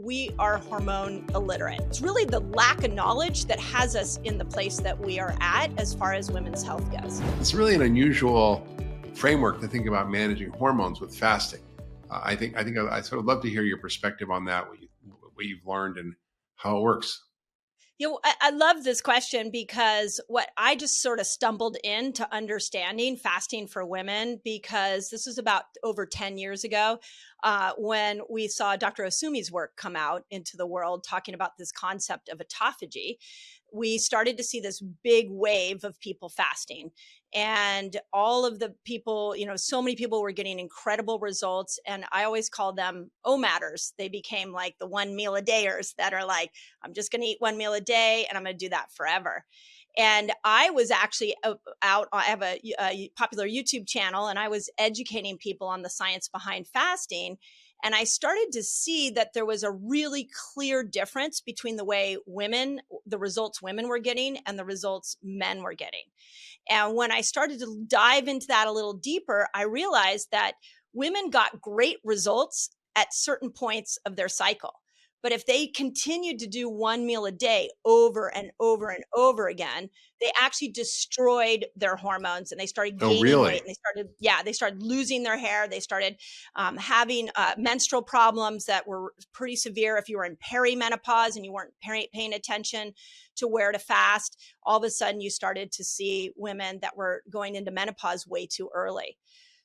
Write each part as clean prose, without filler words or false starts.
we are hormone illiterate. It's really the lack of knowledge that has us in the place that we are at as far as women's health goes. It's really an unusual framework to think about managing hormones with fasting. I think I sort of love to hear your perspective on that, what you've learned and how it works. I love this question because what I just sort of stumbled into understanding fasting for women, because this was about over 10 years ago when we saw Dr. Osumi's work come out into the world talking about this concept of autophagy. We started to see this big wave of people fasting, and all of the people, so many people were getting incredible results. And I always call them O-matters. They became like the 1 meal a dayers that are like, I'm just going to eat 1 meal a day and I'm going to do that forever. And I was actually out, I have a popular YouTube channel, and I was educating people on the science behind fasting. And I started to see that there was a really clear difference between the results women were getting and the results men were getting. And when I started to dive into that a little deeper, I realized that women got great results at certain points of their cycle. But if they continued to do 1 meal a day over and over and over again, they actually destroyed their hormones, and they started gaining weight, and they started losing their hair. They started having menstrual problems that were pretty severe. If you were in perimenopause and you weren't paying attention to where to fast, all of a sudden you started to see women that were going into menopause way too early.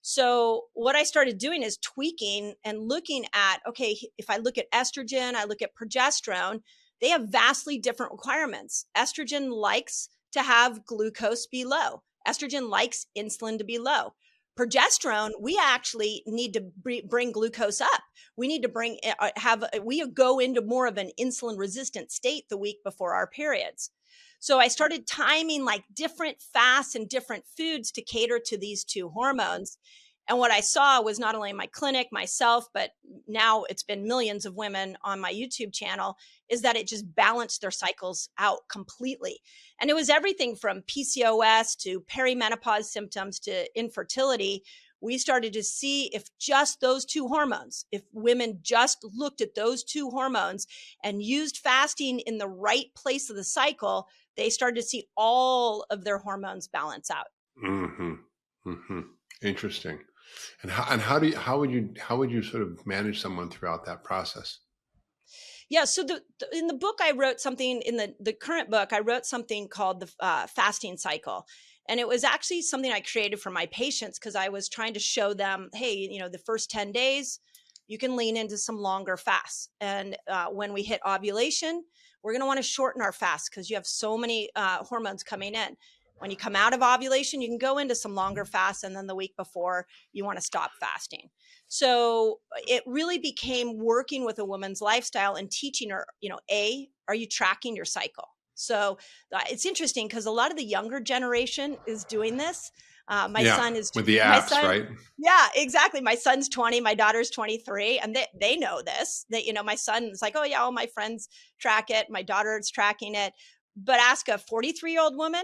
So what I started doing is tweaking and looking at, okay, if I look at estrogen, I look at progesterone, they have vastly different requirements. Estrogen likes to have glucose be low. Estrogen likes insulin to be low. Progesterone, we actually need to bring glucose up. We need to we go into more of an insulin resistant state the week before our periods. So I started timing like different fasts and different foods to cater to these two hormones. And what I saw was not only in my clinic, myself, but now it's been millions of women on my YouTube channel, is that it just balanced their cycles out completely. And it was everything from PCOS to perimenopause symptoms to infertility. We started to see if just those two hormones, if women just looked at those two hormones and used fasting in the right place of the cycle, they started to see all of their hormones balance out. Mm-hmm. Mm-hmm. Interesting. And how would you sort of manage someone throughout that process? Yeah. So in the book, I wrote something in the current book, I wrote something called the fasting cycle. And it was actually something I created for my patients because I was trying to show them, hey, the first 10 days, you can lean into some longer fasts. And when we hit ovulation, we're going to want to shorten our fast because you have so many hormones coming in. When you come out of ovulation, you can go into some longer fasts. And then the week before, you want to stop fasting. So it really became working with a woman's lifestyle and teaching her, are you tracking your cycle? So it's interesting because a lot of the younger generation is doing this. My son is with the apps, right? Yeah, exactly. My son's 20, my daughter's 23, and they know this. That my son's like, oh yeah, all my friends track it. My daughter's tracking it. But ask a 43-year-old woman,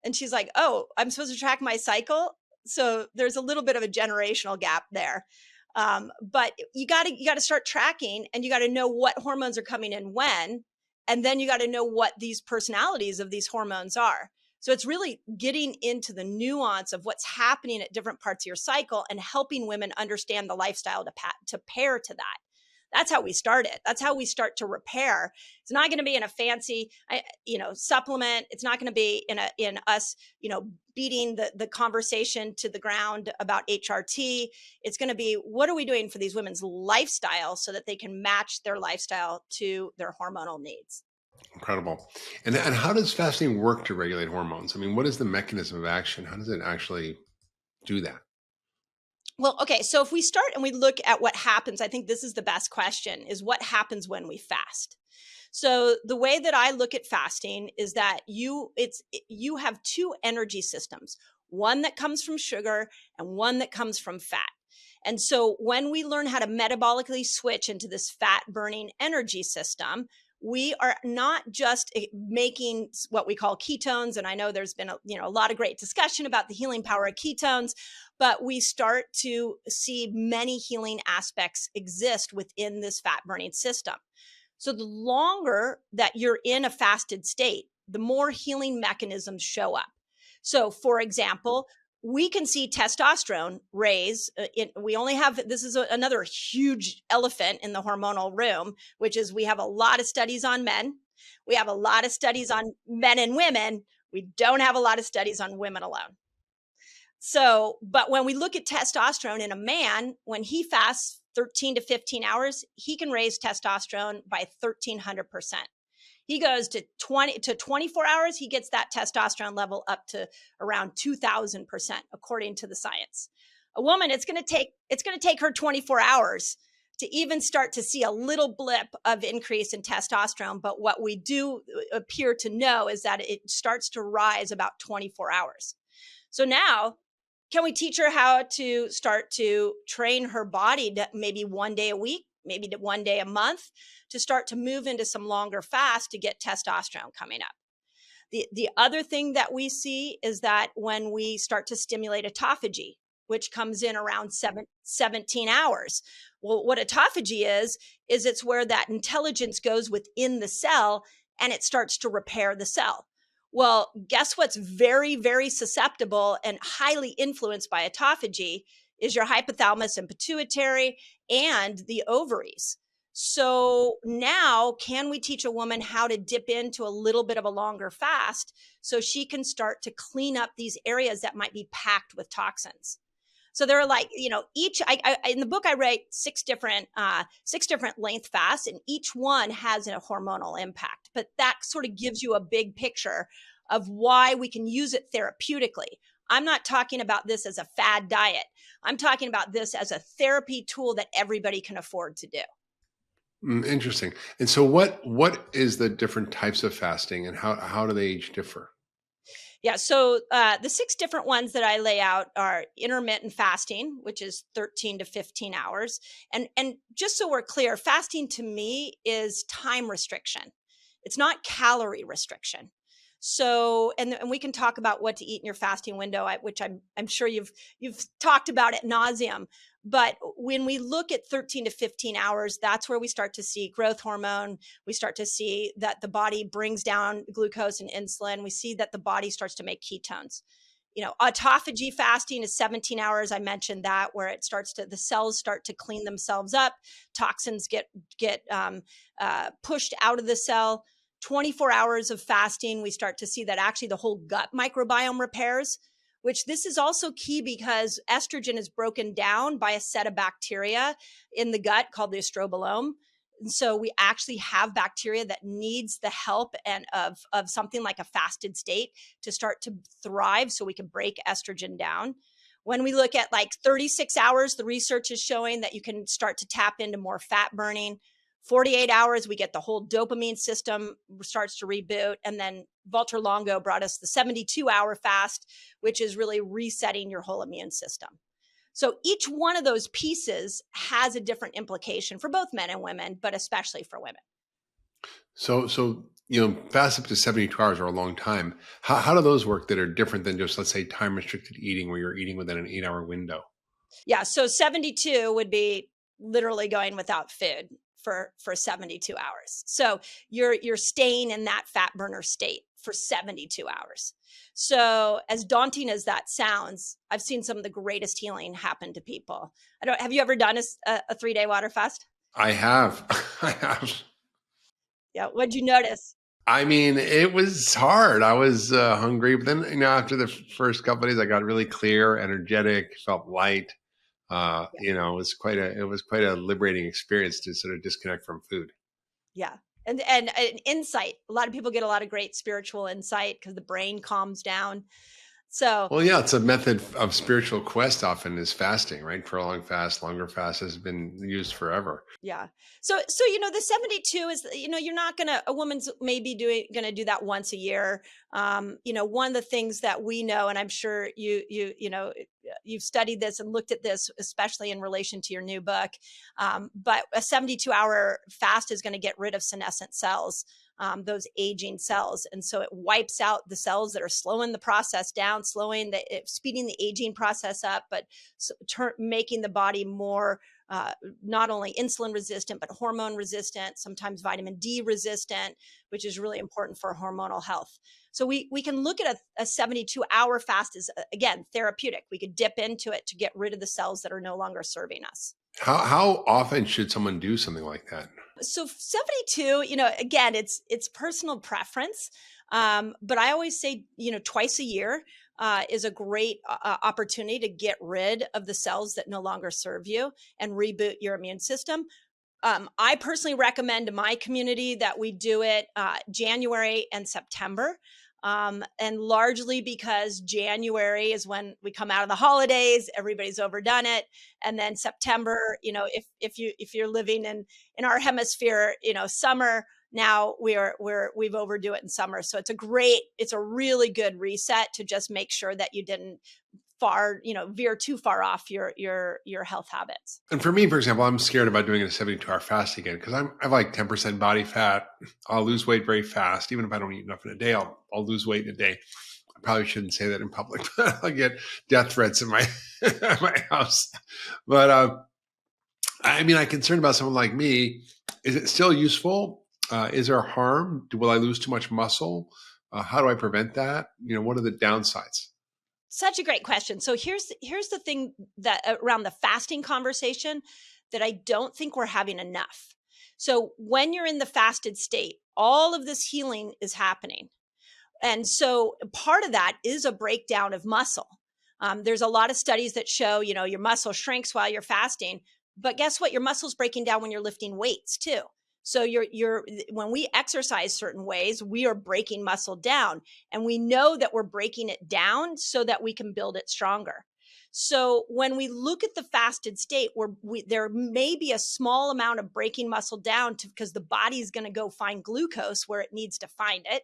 and she's like, oh, I'm supposed to track my cycle. So there's a little bit of a generational gap there. But you got to start tracking, and you got to know what hormones are coming in when. And then you got to know what these personalities of these hormones are. So it's really getting into the nuance of what's happening at different parts of your cycle and helping women understand the lifestyle to pair to that. That's how we start it. That's how we start to repair. It's not going to be in a fancy, supplement. It's not going to be in us, beating the conversation to the ground about HRT. It's going to be, what are we doing for these women's lifestyle so that they can match their lifestyle to their hormonal needs? Incredible. And how does fasting work to regulate hormones? I mean, what is the mechanism of action? How does it actually do that? Well, okay. So if we start and we look at what happens, I think this is the best question, is what happens when we fast? So the way that I look at fasting is that you have two energy systems, one that comes from sugar and one that comes from fat. And so when we learn how to metabolically switch into this fat burning energy system, we are not just making what we call ketones. And I know there's been a lot of great discussion about the healing power of ketones, but we start to see many healing aspects exist within this fat burning system. So the longer that you're in a fasted state, the more healing mechanisms show up. So, for example, we can see testosterone raise. We only have, this is another huge elephant in the hormonal room, which is we have a lot of studies on men. We have a lot of studies on men and women. We don't have a lot of studies on women alone. So, but when we look at testosterone in a man, when he fasts 13 to 15 hours, he can raise testosterone by 1,300%. He goes to 20 to 24 hours, he gets that testosterone level up to around 2,000%, according to the science. A woman, it's going to take her 24 hours to even start to see a little blip of increase in testosterone. But what we do appear to know is that it starts to rise about 24 hours. So now, can we teach her how to start to train her body to maybe one day a week, maybe to one day a month, to start to move into some longer fasts to get testosterone coming up? The other thing that we see is that when we start to stimulate autophagy, which comes in around 17 hours. Well, what autophagy is it's where that intelligence goes within the cell and it starts to repair the cell. Well, guess what's very, very susceptible and highly influenced by autophagy is your hypothalamus and pituitary and the ovaries. So now, can we teach a woman how to dip into a little bit of a longer fast so she can start to clean up these areas that might be packed with toxins? So there are like, each, in the book, I write six different length fasts, and each one has a hormonal impact. But that sort of gives you a big picture of why we can use it therapeutically. I'm not talking about this as a fad diet. I'm talking about this as a therapy tool that everybody can afford to do. Interesting. And so what is the different types of fasting, and how do they each differ? Yeah. So the six different ones that I lay out are intermittent fasting, which is 13 to 15 hours. And just so we're clear, fasting to me is time restriction. It's not calorie restriction. So, and we can talk about what to eat in your fasting window, which I'm sure you've talked about at nauseum. But when we look at 13 to 15 hours, that's where we start to see growth hormone. We start to see that the body brings down glucose and insulin. We see that the body starts to make ketones. Autophagy fasting is 17 hours. I mentioned that, where the cells start to clean themselves up. Toxins get pushed out of the cell. 24 hours of fasting, we start to see that actually the whole gut microbiome repairs, which this is also key because estrogen is broken down by a set of bacteria in the gut called the estrobolome. And so we actually have bacteria that needs the help and of something like a fasted state to start to thrive so we can break estrogen down. When we look at like 36 hours, the research is showing that you can start to tap into more fat burning. 48 hours, we get the whole dopamine system starts to reboot. And then Walter Longo brought us the 72-hour fast, which is really resetting your whole immune system. So each one of those pieces has a different implication for both men and women, but especially for women. So fast up to 72 hours are a long time. How do those work that are different than just, let's say, time restricted eating, where you're eating within an 8-hour window? Yeah, so 72 would be literally going without food for 72 hours. So you're staying in that fat burner state for 72 hours. So as daunting as that sounds, I've seen some of the greatest healing happen to people. Have you ever done a 3-day water fast? I have. I have. Yeah. What'd you notice? I mean, it was hard. I was hungry, but then after the first couple of days, I got really clear, energetic, felt light. It was quite a liberating experience to sort of disconnect from food. Yeah. And an insight. A lot of people get a lot of great spiritual insight because the brain calms down. So Well, yeah, it's a method of spiritual quest often is fasting, right? Prolonged fast, longer fast has been used forever. yeah. So the 72 is, you're not gonna a woman's maybe doing gonna do that once a year. One of the things that we know, and I'm sure you've studied this and looked at this, especially in relation to your new book. But a 72-hour fast is gonna get rid of senescent cells, those aging cells. And so it wipes out the cells that are slowing the process down, speeding the aging process up, but making the body more not only insulin resistant, but hormone resistant, sometimes vitamin D resistant, which is really important for hormonal health. So we can look at a 72-hour fast as, again, therapeutic. We could dip into it to get rid of the cells that are no longer serving us. How often should someone do something like that? So 72, again, it's personal preference. But I always say, twice a year is a great opportunity to get rid of the cells that no longer serve you and reboot your immune system. I personally recommend to my community that we do it January and September. And largely because January is when we come out of the holidays, everybody's overdone it. And then September, if you're living in our hemisphere, summer, now we've overdo it in summer. So it's a really good reset to just make sure that you didn't veer too far off your health habits. And for me, for example, I'm scared about doing a 72-hour fast again because I have like 10% body fat. I'll lose weight very fast. Even if I don't eat enough in a day, I'll lose weight in a day. I probably shouldn't say that in public, but I get death threats in my my house. But I'm concerned about someone like me. Is it still useful? Is there harm? Will I lose too much muscle? How do I prevent that? What are the downsides? Such a great question. So here's the thing that around the fasting conversation that I don't think we're having enough. So when you're in the fasted state, all of this healing is happening. And so part of that is a breakdown of muscle. There's a lot of studies that show, your muscle shrinks while you're fasting, but guess what? Your muscle's breaking down when you're lifting weights too. So when we exercise certain ways, we are breaking muscle down, and we know that we're breaking it down so that we can build it stronger. So when we look at the fasted state, there may be a small amount of breaking muscle down because the body is going to go find glucose where it needs to find it.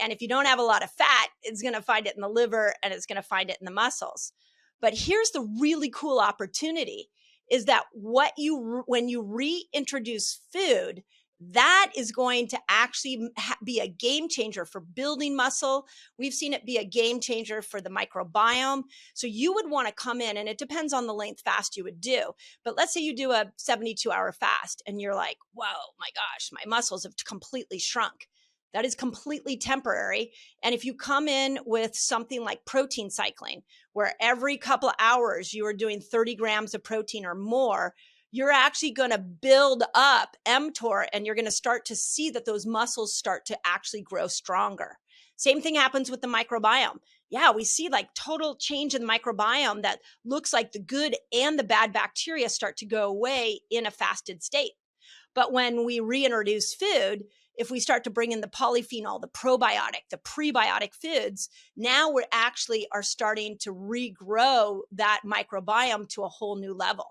And if you don't have a lot of fat, it's going to find it in the liver and it's going to find it in the muscles. But here's the really cool opportunity is that when you reintroduce food, that is going to actually be a game changer for building muscle. We've seen it be a game changer for the microbiome. So you would want to come in, and it depends on the length fast you would do. But let's say you do a 72-hour fast and you're like, whoa, my gosh, my muscles have completely shrunk. That is completely temporary. And if you come in with something like protein cycling, where every couple of hours you are doing 30 grams of protein or more, you're actually going to build up mTOR, and you're going to start to see that those muscles start to actually grow stronger. Same thing happens with the microbiome. Yeah, we see like total change in the microbiome that looks like the good and the bad bacteria start to go away in a fasted state. But when we reintroduce food, if we start to bring in the polyphenol, the probiotic, the prebiotic foods, now we actually are starting to regrow that microbiome to a whole new level.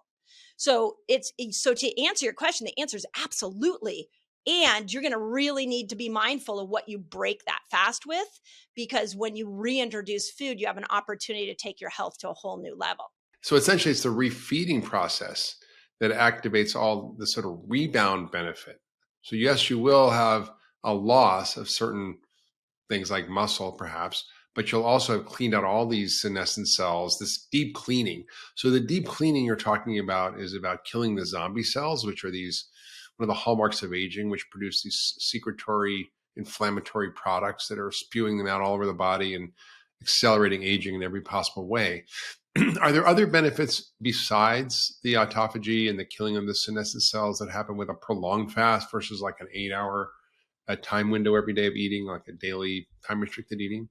So to answer your question, the answer is absolutely. And you're going to really need to be mindful of what you break that fast with, because when you reintroduce food, you have an opportunity to take your health to a whole new level. So essentially, it's the refeeding process that activates all the sort of rebound benefit. So yes, you will have a loss of certain things like muscle, perhaps, but you'll also have cleaned out all these senescent cells, this deep cleaning. So the deep cleaning you're talking about is about killing the zombie cells, which are one of the hallmarks of aging, which produce these secretory inflammatory products that are spewing them out all over the body and accelerating aging in every possible way. Are there other benefits besides the autophagy and the killing of the senescent cells that happen with a prolonged fast versus like an 8-hour time window every day of eating, like a daily time restricted eating?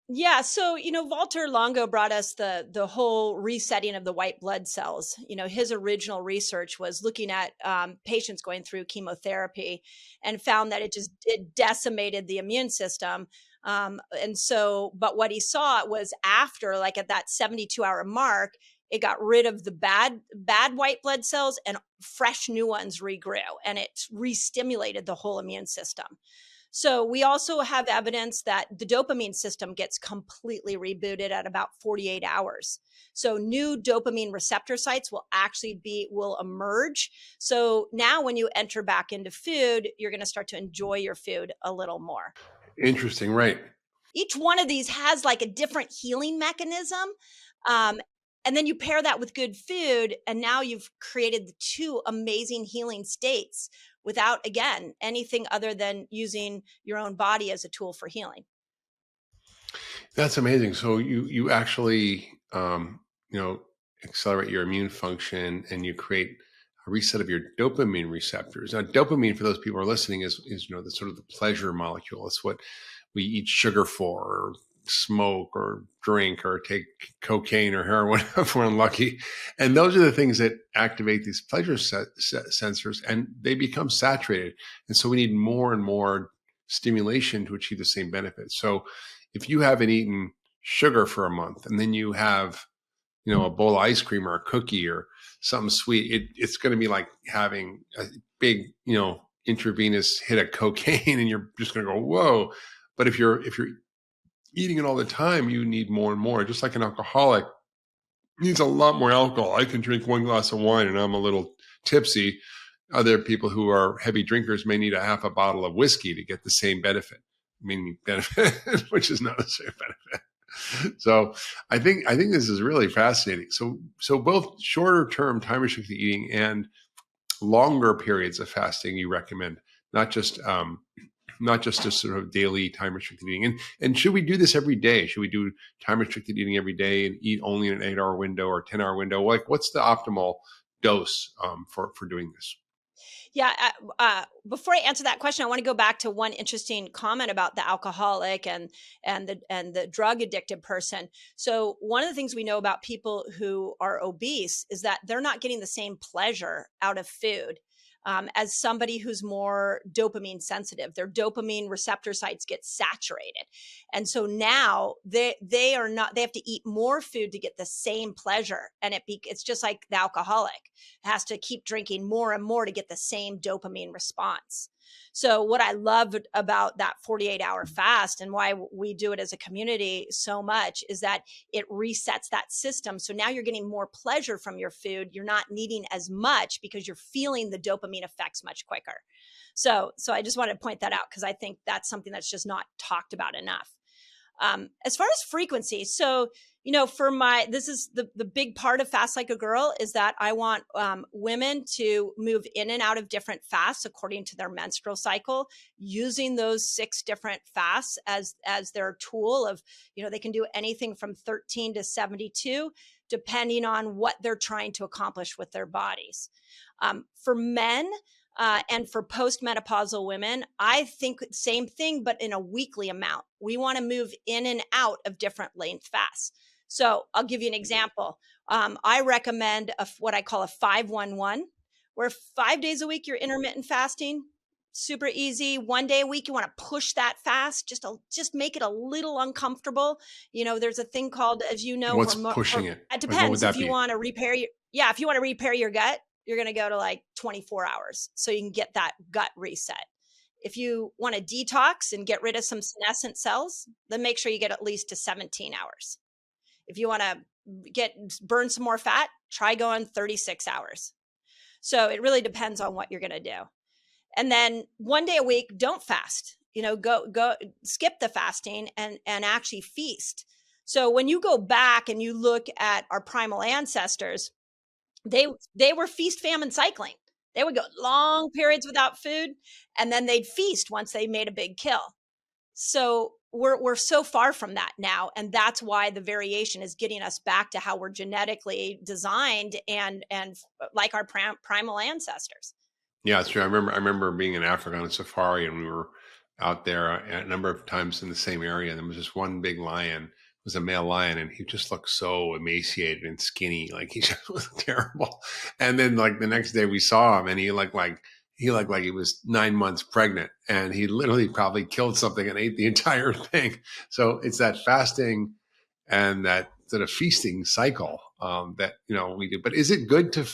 Yeah, so Walter Longo brought us the whole resetting of the white blood cells. His original research was looking at patients going through chemotherapy, and found that it decimated the immune system. And so, but what he saw was after, like at that 72-hour mark, it got rid of the bad white blood cells, and fresh new ones regrew, and it re-stimulated the whole immune system. So we also have evidence that the dopamine system gets completely rebooted at about 48 hours. So new dopamine receptor sites will emerge. So now when you enter back into food, you're going to start to enjoy your food a little more. Interesting, right? Each one of these has like a different healing mechanism. Um, and then you pair that with good food, and now you've created the two amazing healing states without, again, anything other than using your own body as a tool for healing. That's amazing. So you actually you know accelerate your immune function, and you create a reset of your dopamine receptors. Now, dopamine, for those people who are listening, is the sort of the pleasure molecule. It's what we eat sugar for, or smoke, or drink, or take cocaine or heroin if we're unlucky. And those are the things that activate these pleasure sensors, and they become saturated. And so we need more and more stimulation to achieve the same benefit. So if you haven't eaten sugar for a month, and then you have a bowl of ice cream or a cookie or something sweet, it's going to be like having a big intravenous hit of cocaine, and you're just going to go, whoa. But if you're eating it all the time, you need more and more. Just like an alcoholic needs a lot more alcohol. I can drink one glass of wine and I'm a little tipsy. Other people who are heavy drinkers may need a half a bottle of whiskey to get the same benefit, meaning benefit, which is not the same benefit. So I think this is really fascinating. So both shorter term time restricted eating and longer periods of fasting you recommend, not just a sort of daily time restricted eating. And should we do this every day? Should we do time restricted eating every day and eat only in an 8-hour window or 10-hour window? Like, what's the optimal dose for doing this? Yeah. Before I answer that question, I want to go back to one interesting comment about the alcoholic and the drug addicted person. So one of the things we know about people who are obese is that they're not getting the same pleasure out of food. As somebody who's more dopamine sensitive, their dopamine receptor sites get saturated, and so now they are not. They have to eat more food to get the same pleasure, and it's just like the alcoholic has to keep drinking more and more to get the same dopamine response. So what I love about that 48-hour fast, and why we do it as a community so much, is that it resets that system. So now you're getting more pleasure from your food. You're not needing as much because you're feeling the dopamine effects much quicker. So I just wanted to point that out because I think that's something that's just not talked about enough. As far as frequency, so for this is the big part of Fast Like a Girl, is that I want women to move in and out of different fasts according to their menstrual cycle, using those 6 different fasts as their tool of, they can do anything from 13 to 72, depending on what they're trying to accomplish with their bodies. For men, and for postmenopausal women, I think same thing, but in a weekly amount. We want to move in and out of different length fasts. So I'll give you an example. I recommend what I call a 5-1-1, where 5 days a week you're intermittent fasting. Super easy. 1 day a week you want to push that fast, just make it a little uncomfortable. There's a thing called, as you know, What's pushing it? it Like, what would depends. that If you be? want to repair if you want to repair your gut, you're going to go to like 24 hours so you can get that gut reset. If you want to detox and get rid of some senescent cells, then make sure you get at least to 17 hours. If you want to burn some more fat, try going 36 hours. So it really depends on what you're going to do. And then 1 day a week, don't fast. Go skip the fasting and actually feast. So when you go back and you look at our primal ancestors, they were feast-famine cycling. They would go long periods without food, and then they'd feast once they made a big kill. So we're so far from that now, and that's why the variation is getting us back to how we're genetically designed and like our primal ancestors. Yeah, it's true. I remember being in Africa on a safari, and we were out there a number of times in the same area. And there was this one big lion, it was a male lion, and he just looked so emaciated and skinny. Like he just was terrible. And then like the next day we saw him and he looked like he was 9 months pregnant, and he literally probably killed something and ate the entire thing. So it's that fasting and that sort of feasting cycle that, we do. But is it good to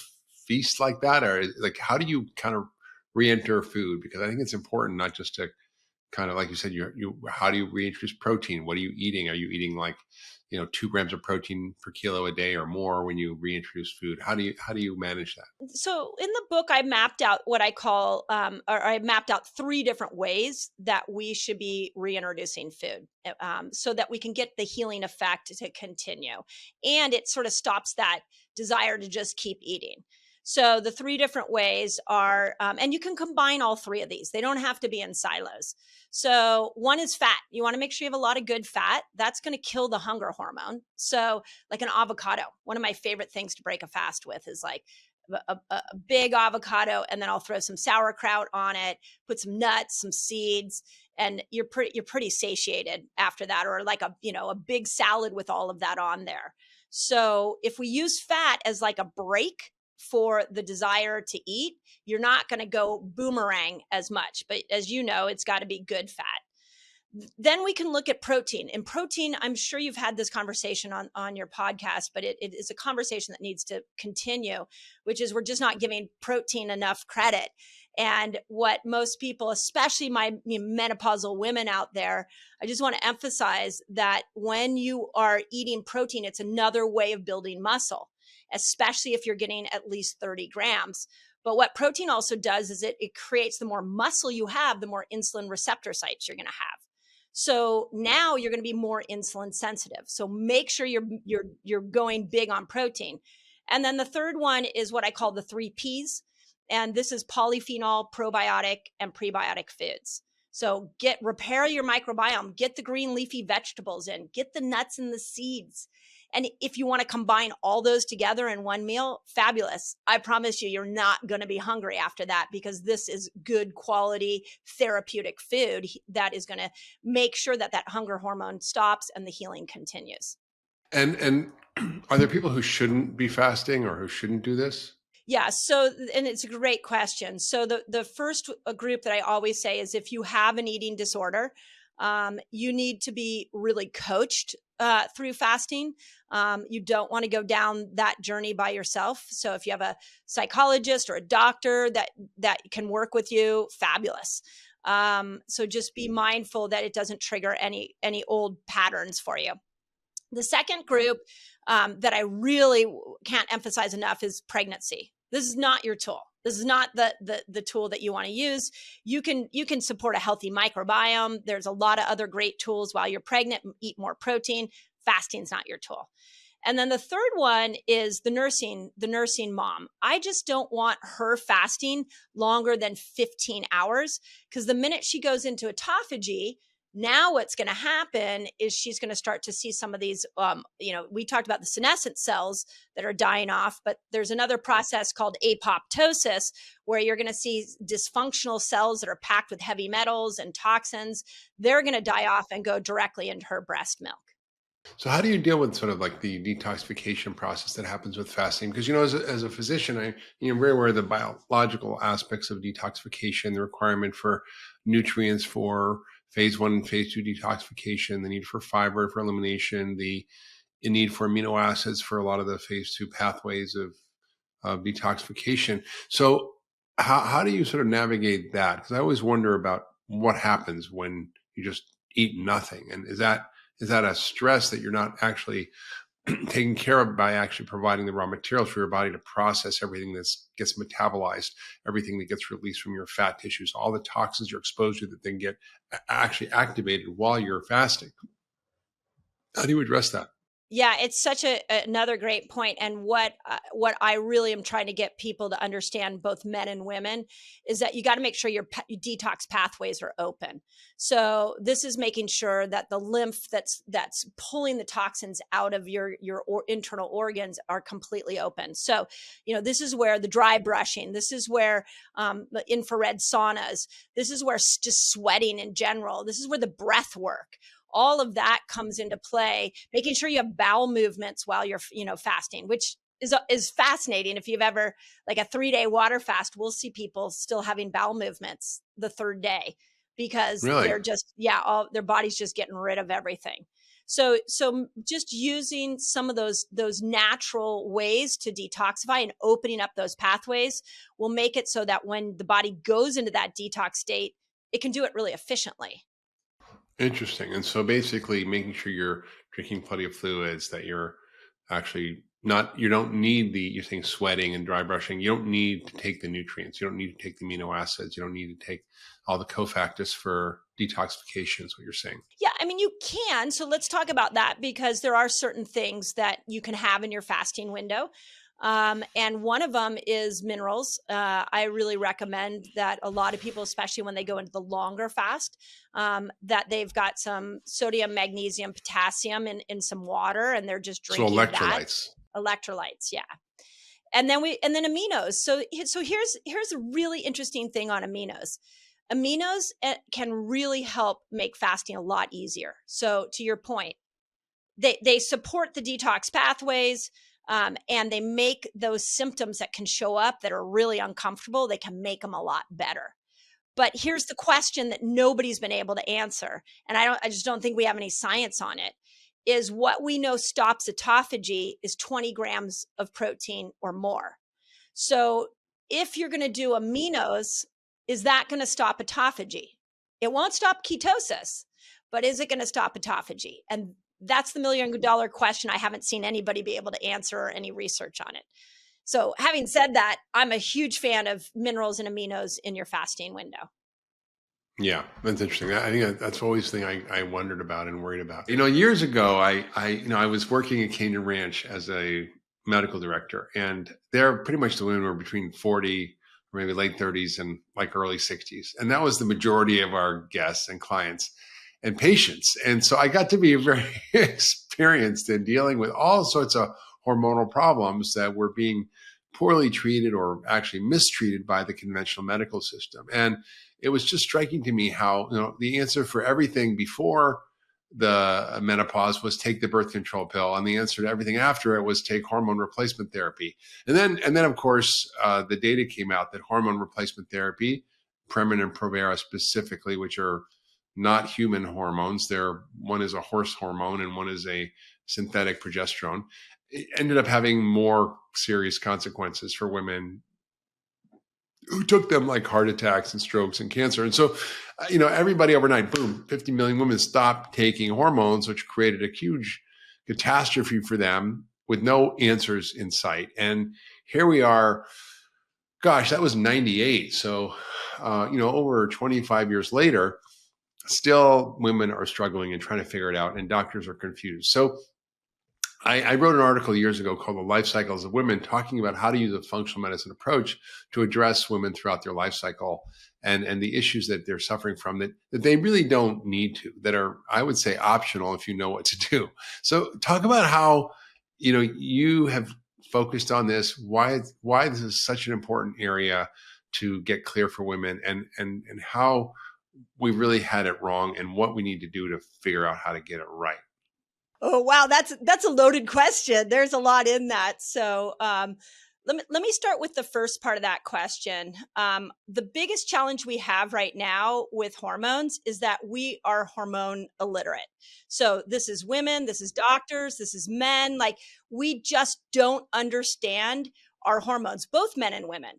feast like that? Or like, how do you kind of re-enter food? Because I think it's important not just to kind of, like you said, how do you reintroduce protein? What are you eating? Are you eating like 2 grams of protein per kilo a day or more when you reintroduce food? How do you manage that? So in the book, I mapped out what I call, or I mapped out 3 different ways that we should be reintroducing food, so that we can get the healing effect to continue, and it sort of stops that desire to just keep eating. So the 3 different ways are, and you can combine all 3 of these. They don't have to be in silos. So one is fat. You want to make sure you have a lot of good fat. That's going to kill the hunger hormone. So like an avocado, one of my favorite things to break a fast with is like a big avocado, and then I'll throw some sauerkraut on it, put some nuts, some seeds, and you're pretty satiated after that. Or like a big salad with all of that on there. So if we use fat as like a break for the desire to eat, you're not going to go boomerang as much. But as you know, it's got to be good fat. Then we can look at protein. And protein, I'm sure you've had this conversation on your podcast, but it is a conversation that needs to continue, which is we're just not giving protein enough credit. And what most people, especially my menopausal women out there, I just want to emphasize that when you are eating protein, it's another way of building muscle, especially if you're getting at least 30 grams. But what protein also does is it creates, the more muscle you have, the more insulin receptor sites you're going to have. So now you're going to be more insulin sensitive. So make sure you're going big on protein. And then the third one is what I call the 3 Ps. And this is polyphenol, probiotic, and prebiotic foods. So repair your microbiome, get the green leafy vegetables in, get the nuts and the seeds. And if you want to combine all those together in one meal, fabulous. I promise you're not going to be hungry after that, because this is good quality therapeutic food that is going to make sure that hunger hormone stops and the healing continues. And are there people who shouldn't be fasting or who shouldn't do this? Yeah. So, and it's a great question. So the first group that I always say is, if you have an eating disorder, you need to be really coached through fasting. You don't want to go down that journey by yourself. So if you have a psychologist or a doctor that can work with you, fabulous. So just be mindful that it doesn't trigger any old patterns for you. The second group that I really can't emphasize enough is pregnancy. This is not your tool. This is not the tool that you want to use. You can support a healthy microbiome. There's a lot of other great tools while you're pregnant. Eat more protein. Fasting's not your tool. And then the third one is the nursing mom. I just don't want her fasting longer than 15 hours, because the minute she goes into autophagy, now what's going to happen is she's going to start to see some of these, we talked about the senescent cells that are dying off, but there's another process called apoptosis, where you're going to see dysfunctional cells that are packed with heavy metals and toxins. They're going to die off and go directly into her breast milk. So how do you deal with sort of like the detoxification process that happens with fasting? Because, as a physician, I'm very aware of the biological aspects of detoxification, the requirement for nutrients for phase 1 and phase 2 detoxification, the need for fiber for elimination, the need for amino acids for a lot of the phase 2 pathways of detoxification. So how do you sort of navigate that? Because I always wonder about what happens when you just eat nothing. And is that a stress that you're not actually taken care of by actually providing the raw materials for your body to process everything that gets metabolized, everything that gets released from your fat tissues, all the toxins you're exposed to that then get actually activated while you're fasting? How do you address that? Yeah, it's such another great point, and what I really am trying to get people to understand, both men and women, is that you got to make sure your detox pathways are open. So this is making sure that the lymph that's pulling the toxins out of your internal organs are completely open. So this is where the dry brushing, this is where the infrared saunas, this is where just sweating in general, this is where the breath work, all of that comes into play, making sure you have bowel movements while you're fasting, which is fascinating. If you've ever, like, a 3-day water fast, we'll see people still having bowel movements the third day because Really? they're just, yeah, all their body's just getting rid of everything. So just using some of those natural ways to detoxify and opening up those pathways will make it so that when the body goes into that detox state, it can do it really efficiently. Interesting. And so basically making sure you're drinking plenty of fluids, that you're actually not, you don't need you're saying sweating and dry brushing. You don't need to take the nutrients. You don't need to take the amino acids. You don't need to take all the cofactors for detoxification is what you're saying. Yeah, I mean, you can. So let's talk about that, because there are certain things that you can have in your fasting window. And one of them is minerals. I really recommend that a lot of people, especially when they go into the longer fast, that they've got some sodium, magnesium, potassium in some water, and they're just So drinking that. electrolytes. Electrolytes, yeah. And then aminos. So here's a really interesting thing on aminos. Aminos can really help make fasting a lot easier. So to your point, they support the detox pathways, and they make those symptoms that can show up that are really uncomfortable, they can make them a lot better. But here's the question that nobody's been able to answer, and I just don't think we have any science on it, is what we know stops autophagy is 20 grams of protein or more. So if you're going to do aminos, is that going to stop autophagy? It won't stop ketosis, but is it going to stop autophagy? And that's the $1 million question I haven't seen anybody be able to answer, or any research on it. So having said that, I'm a huge fan of minerals and aminos in your fasting window. Yeah, that's interesting. I think that's always the thing I wondered about and worried about. Years ago, I was working at Canyon Ranch as a medical director, and there pretty much the women were between 40 or maybe late 30s and like early 60s, and that was the majority of our guests and clients and patients. And so I got to be very experienced in dealing with all sorts of hormonal problems that were being poorly treated or actually mistreated by the conventional medical system. And it was just striking to me how, the answer for everything before the menopause was take the birth control pill, and the answer to everything after it was take hormone replacement therapy. And then of course, the data came out that hormone replacement therapy, Premin and Provera specifically, which are not human hormones, one is a horse hormone and one is a synthetic progesterone, it ended up having more serious consequences for women who took them, like heart attacks and strokes and cancer. And so, everybody overnight, boom, 50 million women stopped taking hormones, which created a huge catastrophe for them with no answers in sight. And here we are, gosh, that was 98. So, over 25 years later, still women are struggling and trying to figure it out, and doctors are confused. So I wrote an article years ago called The Life Cycles of Women, talking about how to use a functional medicine approach to address women throughout their life cycle and the issues that they're suffering from that they really don't need to, that are, I would say, optional if you know what to do. So talk about how, you have focused on this, why this is such an important area to get clear for women, and how we really had it wrong and what we need to do to figure out how to get it right. Oh, wow, that's a loaded question. There's a lot in that. So let me start with the first part of that question. The biggest challenge we have right now with hormones is that we are hormone illiterate. So this is women, this is doctors, this is men. Like, we just don't understand our hormones, both men and women.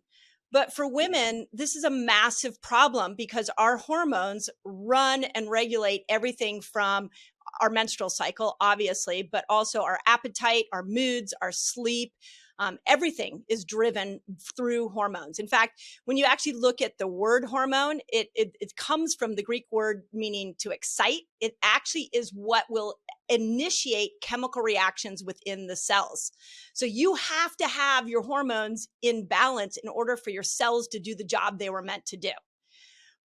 But for women, this is a massive problem because our hormones run and regulate everything from our menstrual cycle, obviously, but also our appetite, our moods, our sleep. Everything is driven through hormones. In fact, when you actually look at the word hormone, it comes from the Greek word meaning to excite. It actually is what will initiate chemical reactions within the cells. So you have to have your hormones in balance in order for your cells to do the job they were meant to do.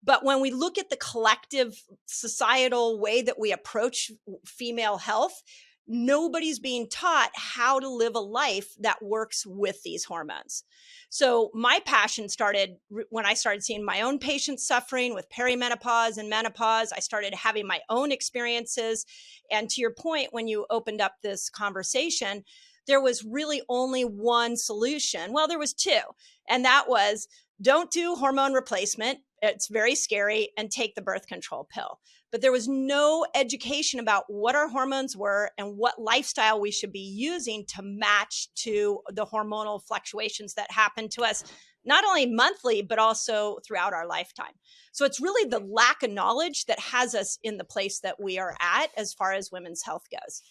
But when we look at the collective societal way that we approach female health, nobody's being taught how to live a life that works with these hormones. So my passion started when I started seeing my own patients suffering with perimenopause and menopause. I started having my own experiences. And to your point, when you opened up this conversation, there was really only one solution. Well, there was two, and that was don't do hormone replacement. It's very scary, and take the birth control pill. But there was no education about what our hormones were and what lifestyle we should be using to match to the hormonal fluctuations that happen to us, not only monthly, but also throughout our lifetime. So it's really the lack of knowledge that has us in the place that we are at as far as women's health goes.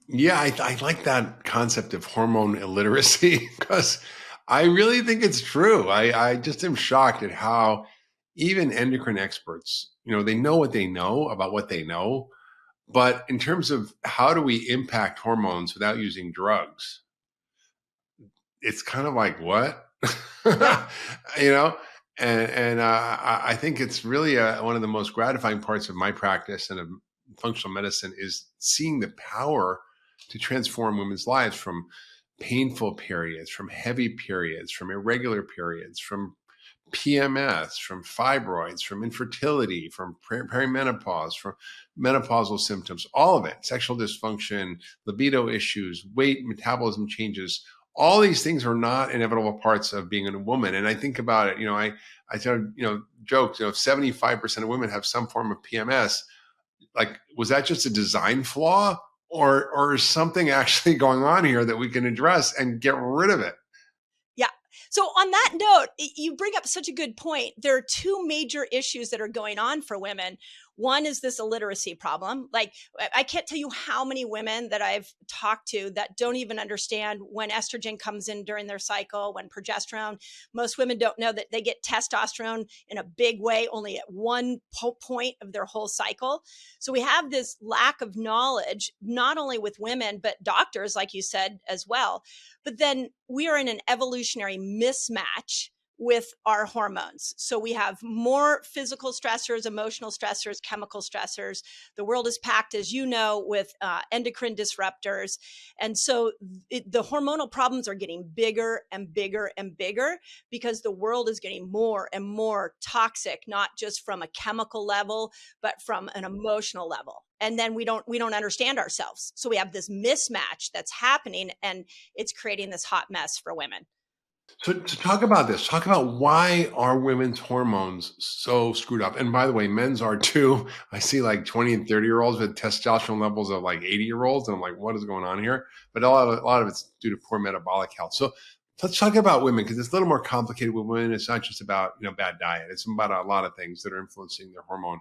Yeah, I like that concept of hormone illiteracy because I really think it's true. I just am shocked at how even endocrine experts, they know what they know about what they know. But in terms of how do we impact hormones without using drugs, it's kind of like, what? Yeah. you know? I think it's really one of the most gratifying parts of my practice and of functional medicine is seeing the power to transform women's lives from painful periods, from heavy periods, from irregular periods, from PMS, from fibroids, from infertility, from perimenopause, from menopausal symptoms, all of it, sexual dysfunction, libido issues, weight, metabolism changes. All these things are not inevitable parts of being a woman. And I think about it, I sort of, joked, 75% of women have some form of PMS. Like, was that just a design flaw? Or is something actually going on here that we can address and get rid of it? Yeah. So on that note, you bring up such a good point. There are two major issues that are going on for women. One is this illiteracy problem. Like, I can't tell you how many women that I've talked to that don't even understand when estrogen comes in during their cycle, when progesterone. Most women don't know that they get testosterone in a big way only at one point of their whole cycle. So we have this lack of knowledge, not only with women, but doctors, like you said, as well. But then we are in an evolutionary mismatch with our hormones. So we have more physical stressors, emotional stressors, chemical stressors. The world is packed, as you know, with endocrine disruptors. And so the hormonal problems are getting bigger and bigger and bigger because the world is getting more and more toxic, not just from a chemical level, but from an emotional level. And then we don't understand ourselves. So we have this mismatch that's happening, and it's creating this hot mess for women. So to talk about this, talk about why are women's hormones so screwed up? And by the way, men's are too. I see like 20 and 30-year-olds with testosterone levels of like 80-year-olds. And I'm like, what is going on here? But a lot of it's due to poor metabolic health. So let's talk about women because it's a little more complicated with women. It's not just about, bad diet. It's about a lot of things that are influencing their hormone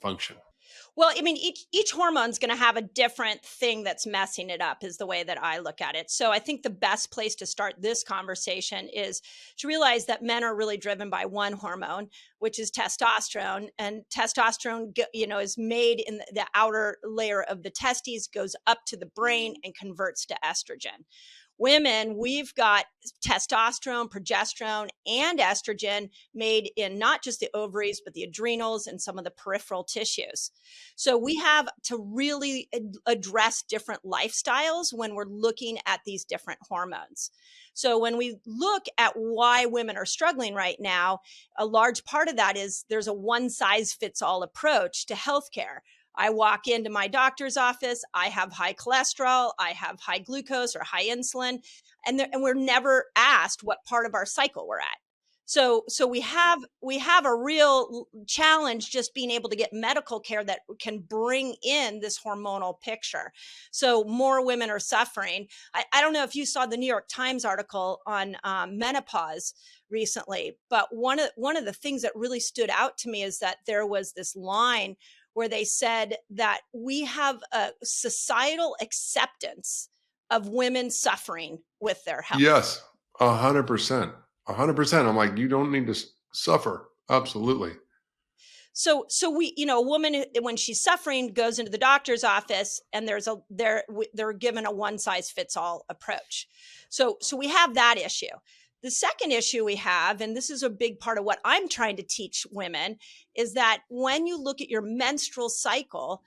function. Well, I mean, each hormone's going to have a different thing that's messing it up, is the way that I look at it. So I think the best place to start this conversation is to realize that men are really driven by one hormone, which is testosterone. And testosterone, is made in the outer layer of the testes, goes up to the brain and converts to estrogen. Women, we've got testosterone, progesterone, and estrogen made in not just the ovaries, but the adrenals and some of the peripheral tissues. So we have to really address different lifestyles when we're looking at these different hormones. So when we look at why women are struggling right now, a large part of that is there's a one size fits all approach to healthcare. I walk into my doctor's office, I have high cholesterol, I have high glucose or high insulin, and we're never asked what part of our cycle we're at. So we have a real challenge just being able to get medical care that can bring in this hormonal picture. So more women are suffering. I don't know if you saw the New York Times article on menopause recently, but one of the things that really stood out to me is that there was this line where they said that we have a societal acceptance of women suffering with their health. Yes, 100%. 100%. I'm like, you don't need to suffer. Absolutely. So we, a woman when she's suffering goes into the doctor's office, and they're given a one size fits all approach. So we have that issue. The second issue we have, and this is a big part of what I'm trying to teach women, is that when you look at your menstrual cycle,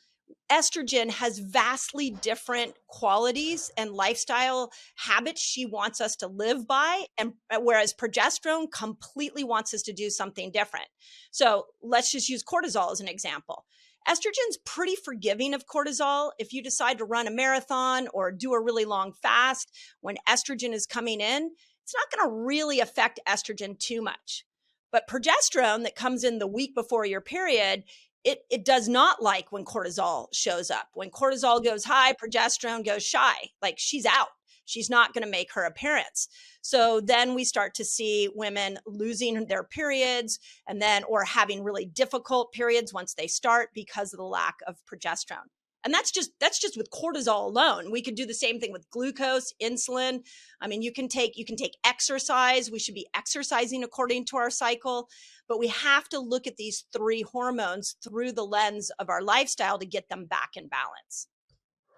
estrogen has vastly different qualities and lifestyle habits she wants us to live by, and whereas progesterone completely wants us to do something different. So let's just use cortisol as an example. Estrogen's pretty forgiving of cortisol. If you decide to run a marathon or do a really long fast when estrogen is coming in, it's not going to really affect estrogen too much. But progesterone that comes in the week before your period, it does not like when cortisol shows up. When cortisol goes high, progesterone goes shy. Like, she's out. She's not going to make her appearance. So then we start to see women losing their periods, and then, or having really difficult periods once they start because of the lack of progesterone. And that's just with cortisol alone. We could do the same thing with glucose, insulin. I mean, you can take exercise. We should be exercising according to our cycle, but we have to look at these three hormones through the lens of our lifestyle to get them back in balance.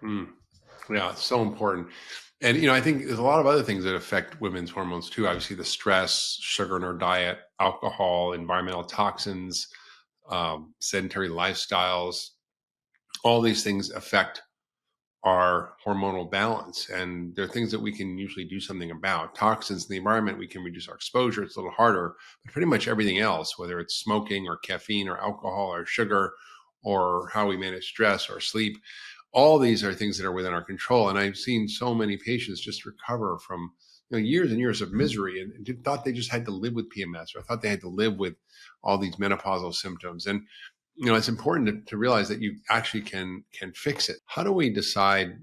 Mm. Yeah, it's so important. And, I think there's a lot of other things that affect women's hormones too. Obviously, the stress, sugar in our diet, alcohol, environmental toxins, sedentary lifestyles, all these things affect our hormonal balance. And there are things that we can usually do something about. Toxins in the environment, we can reduce our exposure. It's a little harder, but pretty much everything else, whether it's smoking or caffeine or alcohol or sugar or how we manage stress or sleep, all these are things that are within our control. And I've seen so many patients just recover from years and years of misery, and thought they just had to live with PMS, or thought they had to live with all these menopausal symptoms. And it's important to realize that you actually can fix it. How do we decide,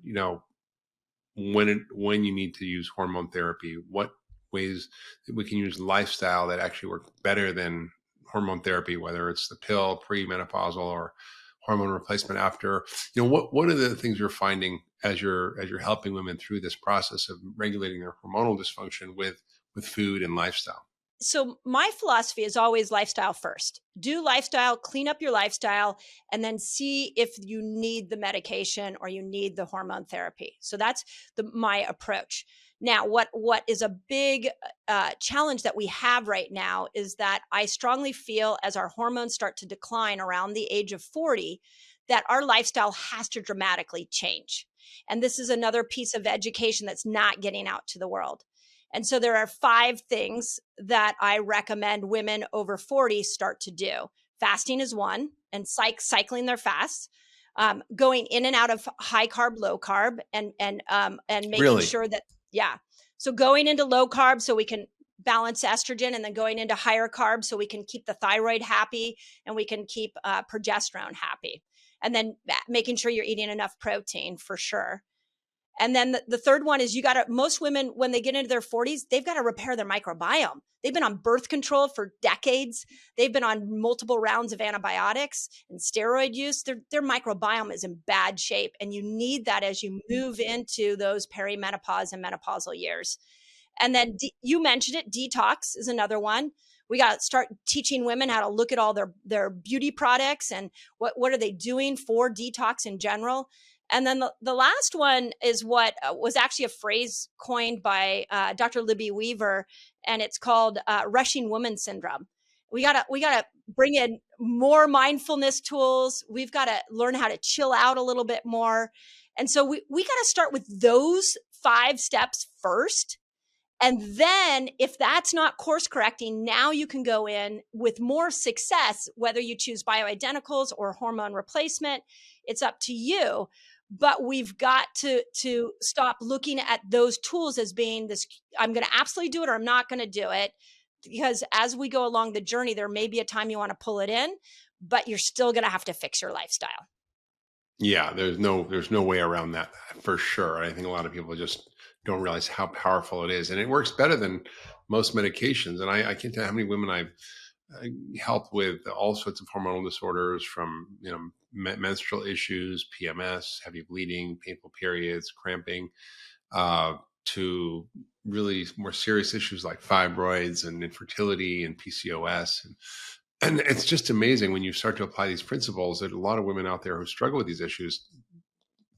when you need to use hormone therapy? What ways that we can use lifestyle that actually work better than hormone therapy, whether it's the pill pre-menopausal or hormone replacement after? What are the things you're finding as you're helping women through this process of regulating their hormonal dysfunction with food and lifestyle? So my philosophy is always lifestyle first. Do lifestyle, clean up your lifestyle, and then see if you need the medication or you need the hormone therapy. So that's my approach. Now, what is a big challenge that we have right now is that I strongly feel as our hormones start to decline around the age of 40, that our lifestyle has to dramatically change. And this is another piece of education that's not getting out to the world. And so there are 5 things that I recommend women over 40 start to do. Fasting is one, and cycling their fasts, going in and out of high carb, low carb, and making Really? sure that, yeah. So going into low carb so we can balance estrogen, and then going into higher carb so we can keep the thyroid happy and we can keep progesterone happy. And then making sure you're eating enough protein for sure. And then the third one is most women, when they get into their 40s, they've got to repair their microbiome. They've been on birth control for decades. They've been on multiple rounds of antibiotics and steroid use. Their microbiome is in bad shape. And you need that as you move into those perimenopause and menopausal years. And then you mentioned it, detox is another one. We got to start teaching women how to look at all their beauty products and what are they doing for detox in general. And then the last one is what was actually a phrase coined by Dr. Libby Weaver, and it's called rushing woman syndrome. We gotta bring in more mindfulness tools. We've got to learn how to chill out a little bit more. And so we got to start with those 5 steps first. And then if that's not course correcting, now you can go in with more success, whether you choose bioidenticals or hormone replacement. It's up to you. But we've got to stop looking at those tools as being this, I'm going to absolutely do it or I'm not going to do it. Because as we go along the journey, there may be a time you want to pull it in, but you're still going to have to fix your lifestyle. Yeah, there's no way around that for sure. I think a lot of people just don't realize how powerful it is, and it works better than most medications. And I can't tell you how many women I've helped with all sorts of hormonal disorders, from menstrual issues, PMS, heavy bleeding, painful periods, cramping, to really more serious issues like fibroids and infertility and PCOS. And it's just amazing when you start to apply these principles that a lot of women out there who struggle with these issues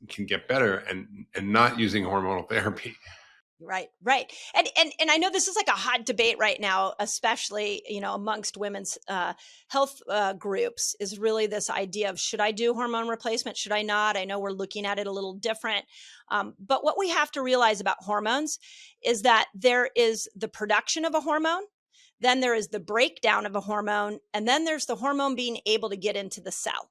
can get better and not using hormonal therapy. Right, right. And I know this is like a hot debate right now, especially, amongst women's health groups, is really this idea of, should I do hormone replacement? Should I not? I know we're looking at it a little different. But what we have to realize about hormones is that there is the production of a hormone, then there is the breakdown of a hormone, and then there's the hormone being able to get into the cell.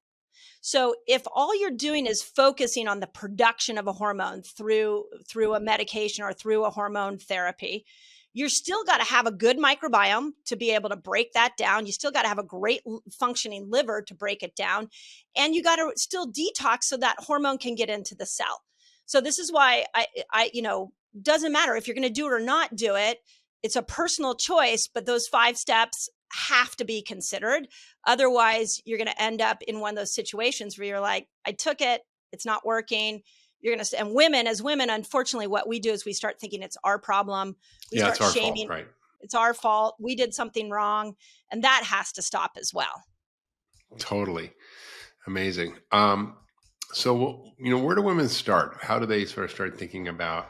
So if all you're doing is focusing on the production of a hormone through a medication or through a hormone therapy, you're still got to have a good microbiome to be able to break that down. You still got to have a great functioning liver to break it down. And you got to still detox so that hormone can get into the cell. So this is why doesn't matter if you're going to do it or not do it. It's a personal choice, but those 5 steps have to be considered. Otherwise, you're going to end up in one of those situations where you're like, I took it, it's not working. You're going to, and as women, unfortunately, what we do is we start thinking it's our problem. We Yeah, start it's our shaming. fault, right? It's our fault. We did something wrong. And that has to stop as well. Totally. Amazing. So, where do women start? How do they sort of start thinking about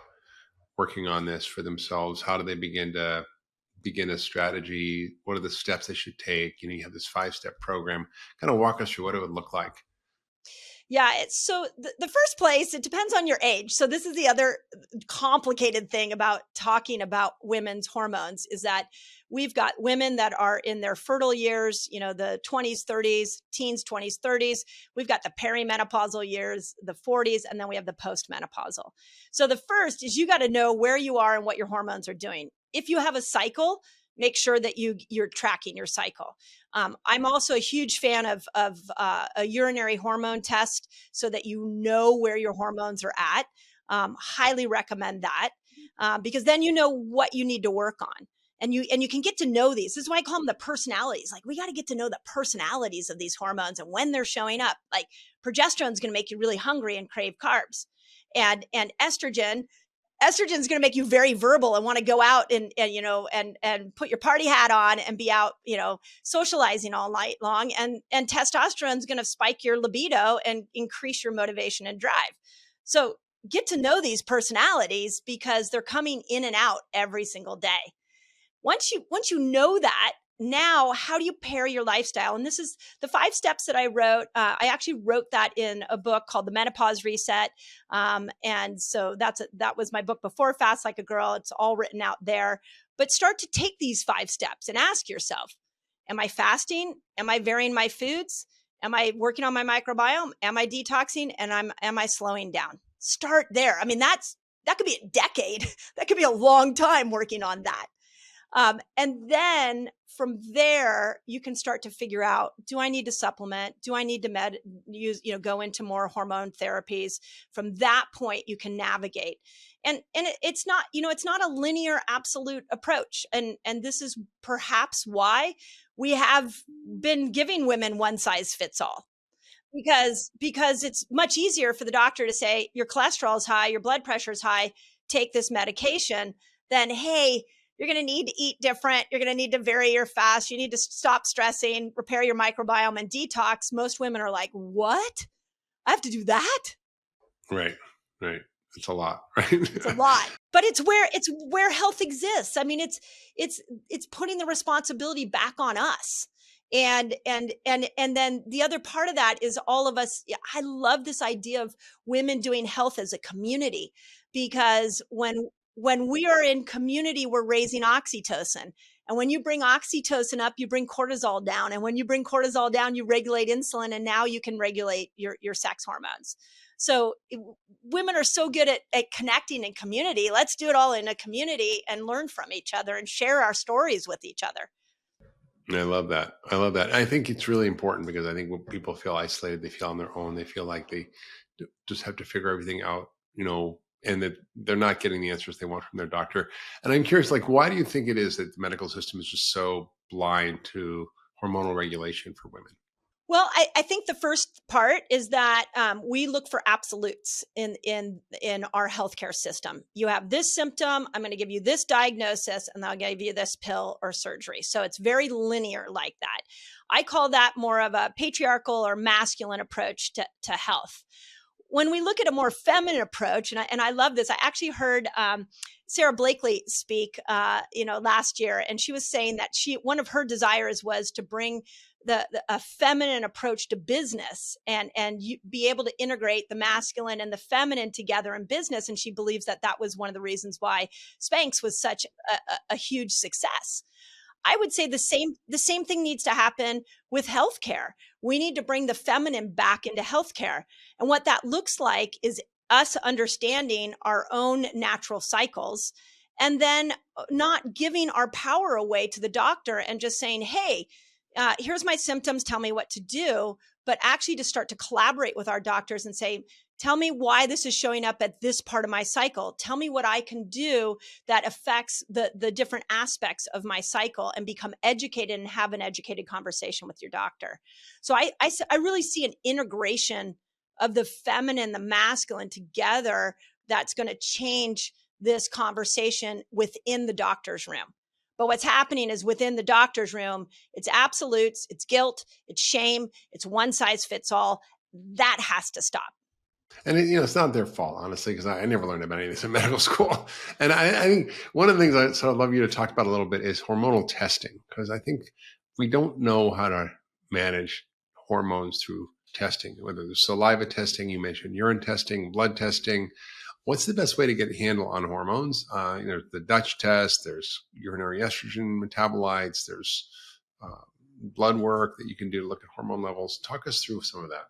working on this for themselves? How do they begin a strategy? What are the steps they should take? You have this 5-step program. Kind of walk us through what it would look like. Yeah. So the first place, it depends on your age. So this is the other complicated thing about talking about women's hormones, is that we've got women that are in their fertile years, the 20s, 30s, teens, 20s, 30s. We've got the perimenopausal years, the 40s, and then we have the postmenopausal. So the first is, you got to know where you are and what your hormones are doing. If you have a cycle, make sure that you're tracking your cycle. I'm also a huge fan of a urinary hormone test so that you know where your hormones are at. Highly recommend that, because then you know what you need to work on. And you can get to know these. This is why I call them the personalities. Like, we got to get to know the personalities of these hormones and when they're showing up. Like, progesterone is going to make you really hungry and crave carbs. And estrogen is going to make you very verbal and want to go out and put your party hat on and be out, socializing all night long. And testosterone is going to spike your libido and increase your motivation and drive. So get to know these personalities, because they're coming in and out every single day. Once you know that, now how do you pair your lifestyle? And this is the 5 steps that I wrote. I actually wrote that in a book called The Menopause Reset. And so that was my book before Fast Like a Girl. It's all written out there. But start to take these 5 steps and ask yourself, am I fasting? Am I varying my foods? Am I working on my microbiome? Am I detoxing? And am I slowing down? Start there. I mean, that could be a decade. That could be a long time working on that. And then from there, you can start to figure out, do I need to supplement? Do I need to go into more hormone therapies? From that point, you can navigate. And it's not a linear absolute approach. And this is perhaps why we have been giving women one size fits all. Because it's much easier for the doctor to say, your cholesterol is high, your blood pressure is high, take this medication, than, hey, you're going to need to eat different. You're going to need to vary your fast. You need to stop stressing, repair your microbiome, and detox. Most women are like, what? I have to do that? Right. It's a lot, right? It's a lot, but it's where health exists. I mean, it's putting the responsibility back on us. And then the other part of that is all of us. I love this idea of women doing health as a community, because when we are in community, we're raising oxytocin. And when you bring oxytocin up, you bring cortisol down. And when you bring cortisol down, you regulate insulin. And now you can regulate your sex hormones. So women are so good at connecting in community. Let's do it all in a community and learn from each other and share our stories with each other. I love that. I think it's really important, because I think when people feel isolated, they feel on their own. They feel like they just have to figure everything out, and that they're not getting the answers they want from their doctor. And I'm curious, like, why do you think it is that the medical system is just so blind to hormonal regulation for women? Well, I think the first part is that we look for absolutes in our healthcare system. You have this symptom, I'm going to give you this diagnosis, and I'll give you this pill or surgery. So it's very linear like that. I call that more of a patriarchal or masculine approach to health. When we look at a more feminine approach, and I love this, I actually heard Sarah Blakely speak, last year, and she was saying that one of her desires was to bring a feminine approach to business and you be able to integrate the masculine and the feminine together in business. And she believes that that was one of the reasons why Spanx was such a huge success. I would say the same thing needs to happen with healthcare. We need to bring the feminine back into healthcare. And what that looks like is us understanding our own natural cycles and then not giving our power away to the doctor and just saying, hey, here's my symptoms, tell me what to do, but actually to start to collaborate with our doctors and say, tell me why this is showing up at this part of my cycle. Tell me what I can do that affects the different aspects of my cycle, and become educated and have an educated conversation with your doctor. So I really see an integration of the feminine, the masculine together that's going to change this conversation within the doctor's room. But what's happening is within the doctor's room, it's absolutes, it's guilt, it's shame, it's one size fits all. That has to stop. And it's not their fault, honestly, because I never learned about any of this in medical school. And I think one of the things I'd love you to talk about a little bit is hormonal testing, because I think we don't know how to manage hormones through testing, whether there's saliva testing, you mentioned urine testing, blood testing. What's the best way to get a handle on hormones? There's the Dutch test, there's urinary estrogen metabolites, there's blood work that you can do to look at hormone levels. Talk us through some of that.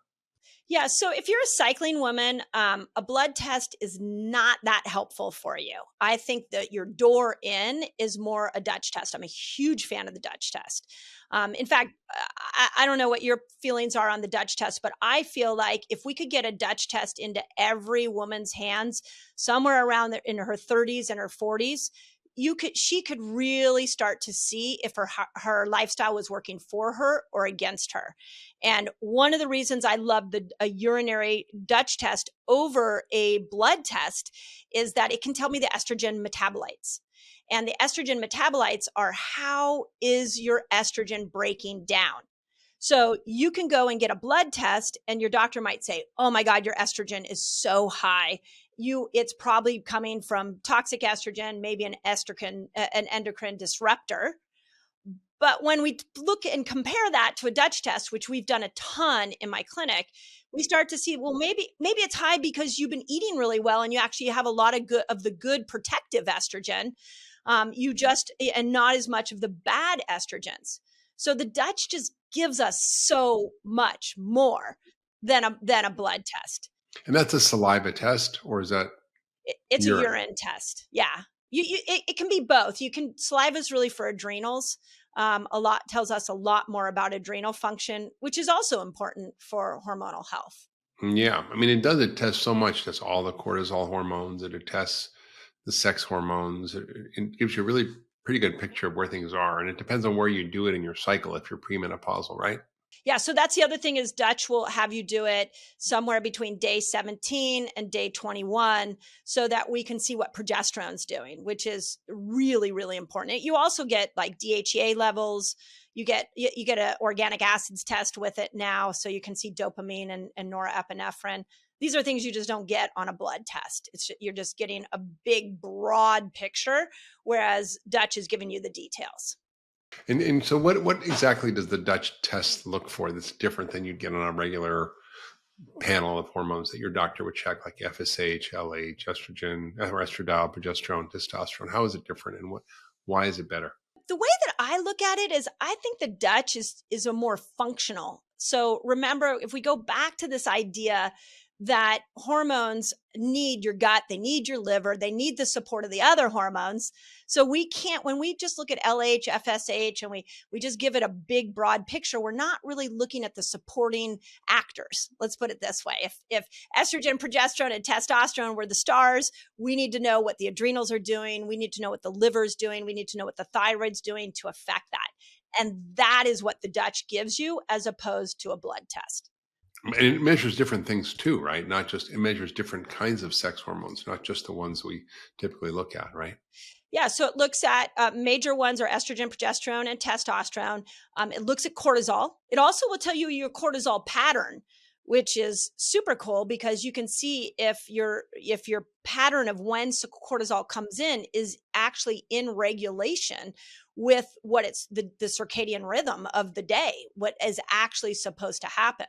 Yeah. So if you're a cycling woman, a blood test is not that helpful for you. I think that your door in is more a Dutch test. I'm a huge fan of the Dutch test. In fact, I don't know what your feelings are on the Dutch test, but I feel like if we could get a Dutch test into every woman's hands somewhere around in her 30s and her 40s, she could really start to see if her lifestyle was working for her or against her. And one of the reasons I love a urinary Dutch test over a blood test is that it can tell me the estrogen metabolites. And the estrogen metabolites are, how is your estrogen breaking down? So you can go and get a blood test and your doctor might say, oh my God, your estrogen is so high. It's probably coming from toxic estrogen, maybe an endocrine disruptor. But when we look and compare that to a Dutch test, which we've done a ton in my clinic, we start to see, well, maybe it's high because you've been eating really well and you actually have a lot of the good protective estrogen. And not as much of the bad estrogens. So the Dutch just gives us so much more than a blood test. And that's a saliva test, or is that It's urine? a urine test. Yeah. It can be both. Saliva is really for adrenals. Tells us a lot more about adrenal function, which is also important for hormonal health. Yeah. I mean, it tests so much. It tests all the cortisol hormones. It tests the sex hormones. It gives you a really pretty good picture of where things are. And it depends on where you do it in your cycle if you're premenopausal, right? Yeah. So that's the other thing, is Dutch will have you do it somewhere between day 17 and day 21 so that we can see what progesterone's doing, which is really, really important. You also get like DHEA levels. You get an organic acids test with it now. So you can see dopamine and norepinephrine. These are things you just don't get on a blood test. You're just getting a big, broad picture, whereas Dutch is giving you the details. And so what exactly does the Dutch test look for that's different than you'd get on a regular panel of hormones that your doctor would check, like FSH, LH, estrogen, or estradiol, progesterone, testosterone? How is it different, and why is it better? The way that I look at it is I think the Dutch is a more functional. So remember, if we go back to this idea that hormones need your gut, they need your liver, they need the support of the other hormones. So we can't, when we just look at LH, FSH, and we just give it a big, broad picture, we're not really looking at the supporting actors. Let's put it this way. If estrogen, progesterone, and testosterone were the stars, we need to know what the adrenals are doing. We need to know what the liver's doing. We need to know what the thyroid's doing to affect that. And that is what the Dutch gives you as opposed to a blood test. And it measures different things too, right? Not just, it measures different kinds of sex hormones, not just the ones we typically look at, right? Yeah, so it looks at major ones are estrogen, progesterone, and testosterone. It looks at cortisol. It also will tell you your cortisol pattern, which is super cool because you can see if your pattern of when cortisol comes in is actually in regulation with what it's the circadian rhythm of the day, what is actually supposed to happen.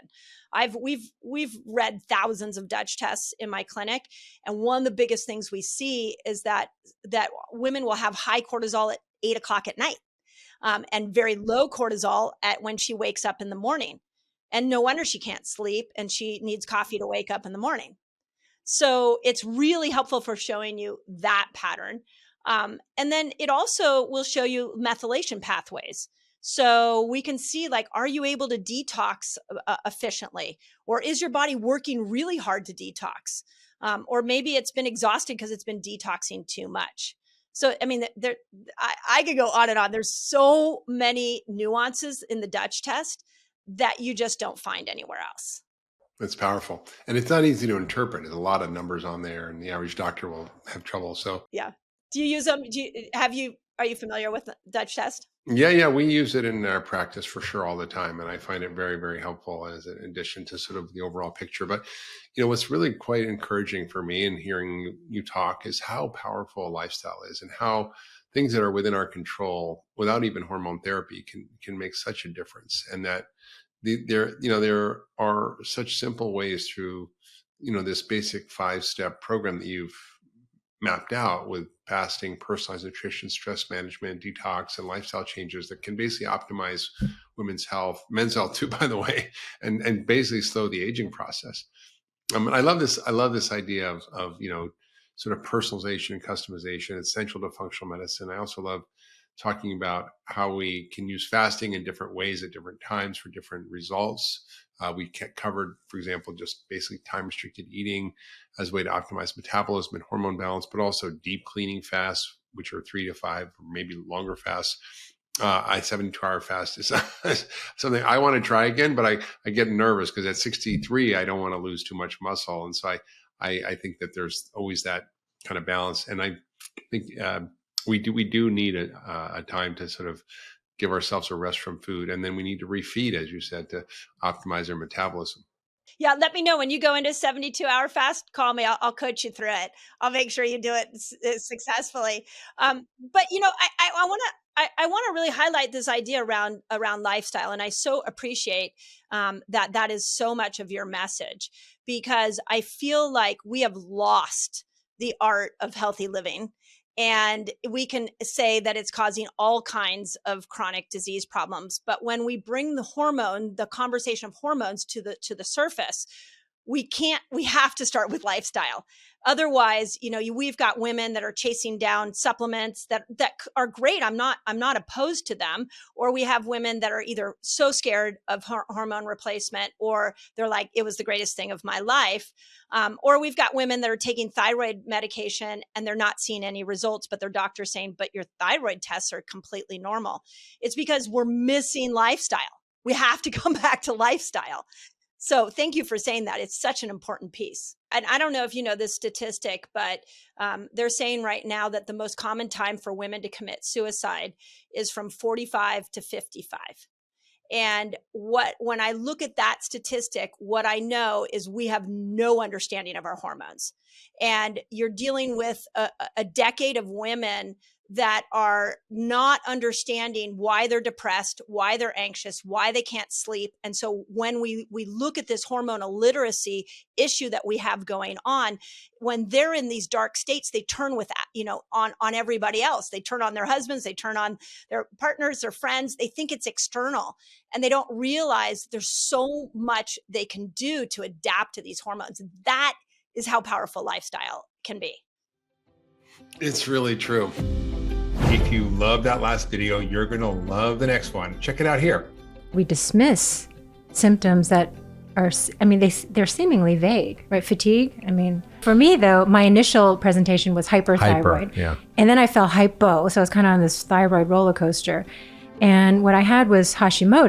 We've read thousands of Dutch tests in my clinic, and one of the biggest things we see is that women will have high cortisol at 8 o'clock at night, and very low cortisol at when she wakes up in the morning. And no wonder she can't sleep and she needs coffee to wake up in the morning. So it's really helpful for showing you that pattern. And then it also will show you methylation pathways. So we can see, like, are you able to detox efficiently? Or is your body working really hard to detox? Or maybe it's been exhausted because it's been detoxing too much. So, I mean, I could go on and on. There's so many nuances in the Dutch test that you just don't find anywhere else. It's powerful. And it's not easy to interpret. There's a lot of numbers on there, and the average doctor will have trouble. So, Yeah. Do you use them? Are you familiar with the Dutch test? yeah, we use it in our practice for sure all the time. And I find it very, very helpful as an addition to sort of the overall picture. But, what's really quite encouraging for me in hearing you talk is how powerful a lifestyle is and how things that are within our control without even hormone therapy can make such a difference. And that there are such simple ways through, this basic 5-step program that you've mapped out with fasting, personalized nutrition, stress management, detox, and lifestyle changes that can basically optimize women's health, men's health too, by the way, and basically slow the aging process. And I love this idea of sort of personalization and customization. It's central to functional medicine. I also love talking about how we can use fasting in different ways at different times for different results. We covered, for example, just basically time-restricted eating as a way to optimize metabolism and hormone balance, but also deep cleaning fasts, which are 3 to 5 or maybe longer fasts. 72-hour fast is something I want to try again, but I get nervous because at 63, I don't want to lose too much muscle. And so I think that there's always that kind of balance. And I think we do need a time to sort of give ourselves a rest from food. And then we need to refeed, as you said, to optimize our metabolism. Yeah, let me know when you go into a 72-hour fast. Call me. I'll coach you through it. I'll make sure you do it successfully. But I want to really highlight this idea around lifestyle, and I so appreciate that is so much of your message, because I feel like we have lost the art of healthy living. And we can say that it's causing all kinds of chronic disease problems. But when we bring the conversation of hormones to the surface, we have to start with lifestyle. Otherwise, we've got women that are chasing down supplements that are great. I'm not opposed to them. Or we have women that are either so scared of hormone replacement, or they're like, it was the greatest thing of my life. Or we've got women that are taking thyroid medication and they're not seeing any results, but their doctor's saying, but your thyroid tests are completely normal. It's because we're missing lifestyle. We have to come back to lifestyle. So thank you for saying that. It's such an important piece. And I don't know if you know this statistic, but they're saying right now that the most common time for women to commit suicide is from 45 to 55. And when I look at that statistic, what I know is we have no understanding of our hormones. And you're dealing with a decade of women that are not understanding why they're depressed, why they're anxious, why they can't sleep. And so when we look at this hormonal literacy issue that we have going on, when they're in these dark states, they turn on everybody else. They turn on their husbands, they turn on their partners, their friends. They think it's external, and they don't realize there's so much they can do to adapt to these hormones. That is how powerful lifestyle can be. It's really true. If you love that last video, you're going to love the next one. Check it out here. We dismiss symptoms that are, they're seemingly vague, right? Fatigue. For me though, my initial presentation was hyperthyroid. Yeah. And then I fell hypo. So I was kind of on this thyroid roller coaster. And what I had was Hashimoto.